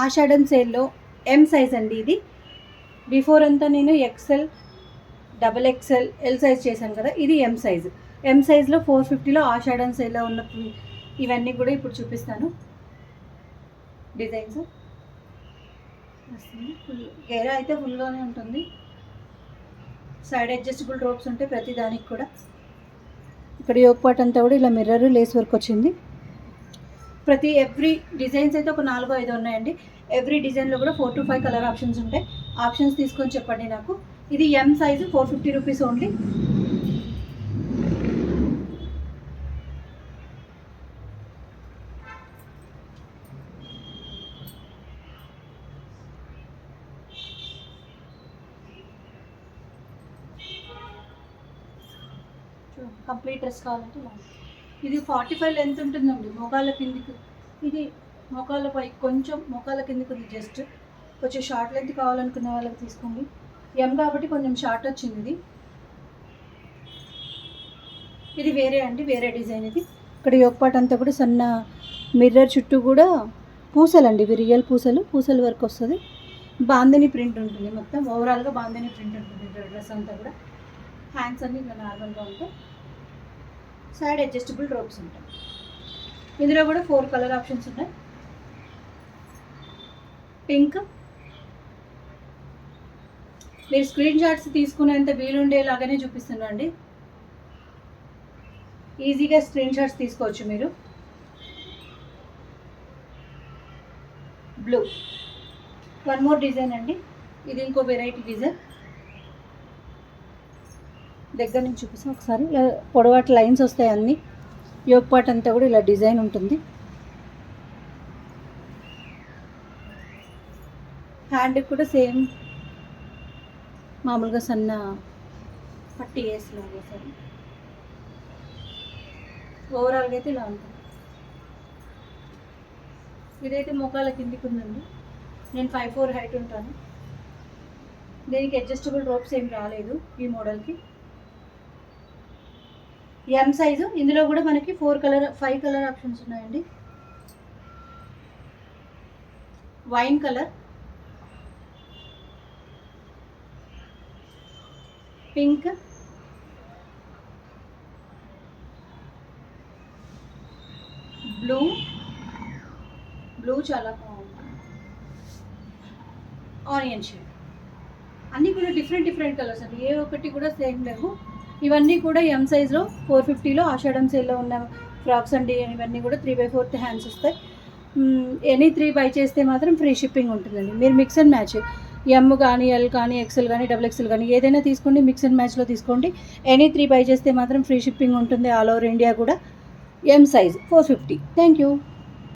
ఆషాఢం సేల్లో M size అండి ఇది. బిఫోర్ అంతా నేను ఎక్సెల్, XXL, ఎల్ సైజ్ చేశాను కదా, ఇది ఎం సైజు. ఎం సైజ్లో 450లో ఆషాఢం సేల్లో ఉన్న ఇవన్నీ కూడా ఇప్పుడు చూపిస్తాను. డిజైన్స్ వస్తుంది. గేరా అయితే ఫుల్గానే ఉంటుంది. సైడ్ అడ్జస్టబుల్ రోప్స్ ఉంటాయి ప్రతి దానికి కూడా. ఇక్కడ యోక్ పార్ట్ అంతా కూడా ఇలా మిర్రర్ లేస్ వర్క్ వచ్చింది. ఎవ్రీ డిజైన్స్ అయితే ఒక 4-5 ఉన్నాయండి. ఎవ్రీ డిజైన్లో కూడా 4 to 5 కలర్ ఆప్షన్స్ ఉంటాయి. ఆప్షన్స్ తీసుకొని చెప్పండి నాకు. ఇది M size, 450 rupees only. Complete dress కావాలంటే ఇది 45 లెంత్ ఉంటుందండి. మోకాళ్ళ కిందికి, ఇది మోకాళ్ళ పై కొంచెం మోకాళ్ళ కిందికి ఉంది. జస్ట్ కొంచెం షార్ట్ లెంత్ కావాలనుకున్న వాళ్ళకి తీసుకోండి. ఎం కాబట్టి కొంచెం షార్ట్ వచ్చింది. ఇది వేరే అండి, వేరే డిజైన్ ఇది. ఇక్కడ యోక్ పార్ట్ అంతా కూడా సన్న మిర్రర్ చుట్టూ కూడా పూసలండి. ఇవి రియల్ పూసల వర్క్ వస్తుంది. బాందిని ప్రింట్ ఉంటుంది. మొత్తం ఓవరాల్గా బాందిని ప్రింట్ ఉంటుంది డ్రెస్ అంతా కూడా. హ్యాండ్స్ అన్నీ ఇలా నార్మల్గా ఉంటాయి. సైడ్ అడ్జస్టబుల్ రోప్స్ ఉంటాయి. ఇందులో కూడా 4 కలర్ ఆప్షన్స్ ఉన్నాయి. పింక్, మీరు స్క్రీన్ షాట్స్ తీసుకునేంత వీలుండేలాగానే చూపిస్తున్నాండి. ఈజీగా స్క్రీన్ షాట్స్ తీసుకోవచ్చు మీరు. బ్లూ, 1 మోర్ డిజైన్ అండి. ఇది ఇంకో వెరైటీ డిజైన్. దగ్గర నుంచి చూపిస్తాం ఒకసారి. ఇలా పొడవాటి లైన్స్ వస్తాయి అన్నీ. యోక్ పార్ట్ అంతా కూడా ఇలా డిజైన్ ఉంటుంది. హ్యాండ్కి కూడా సేమ్ మామూలుగా సన్న పట్టి వేసిలాగా సరే. ఓవరాల్గా అయితే ఇలా ఉంటుంది. ఇదైతే మోకాళ్ళ కిందికి ఉందండి. నేను 5'4" హైట్ ఉంటాను. దీనికి అడ్జస్టబుల్ రోప్స్ ఏం రాలేదు ఈ మోడల్కి. M size. ఇందులో కూడా మనకి 5 కలర్ ఆప్షన్స్ ఉన్నాయండి. వైన్ కలర్, పింక్, బ్లూ చాలా బాగుంది, ఆనియన్ షేడ్. అన్నీ కూడా డిఫరెంట్ కలర్స్ అండి. ఏ ఒక్కటి కూడా సేమ్ లేవు. ఇవన్నీ కూడా ఎం సైజ్లో 450లో ఆషాఢం సేల్లో ఉన్న ఫ్రాక్స్ అండి. ఇవన్నీ కూడా 3/4 హ్యాండ్స్ వస్తాయి. ఎనీ 3 బై చేస్తే మాత్రం ఫ్రీ షిప్పింగ్ ఉంటుందండి. మీరు మిక్స్ అండ్ మ్యాచ్ ఎం కానీ, ఎల్ కానీ, ఎక్సెల్ కానీ, XXL కానీ ఏదైనా తీసుకోండి. మిక్స్ అండ్ మ్యాచ్లో తీసుకోండి. ఎనీ 3 బై చేస్తే మాత్రం ఫ్రీ షిప్పింగ్ ఉంటుంది ఆల్ ఓవర్ ఇండియా కూడా. M size 450. Thank you.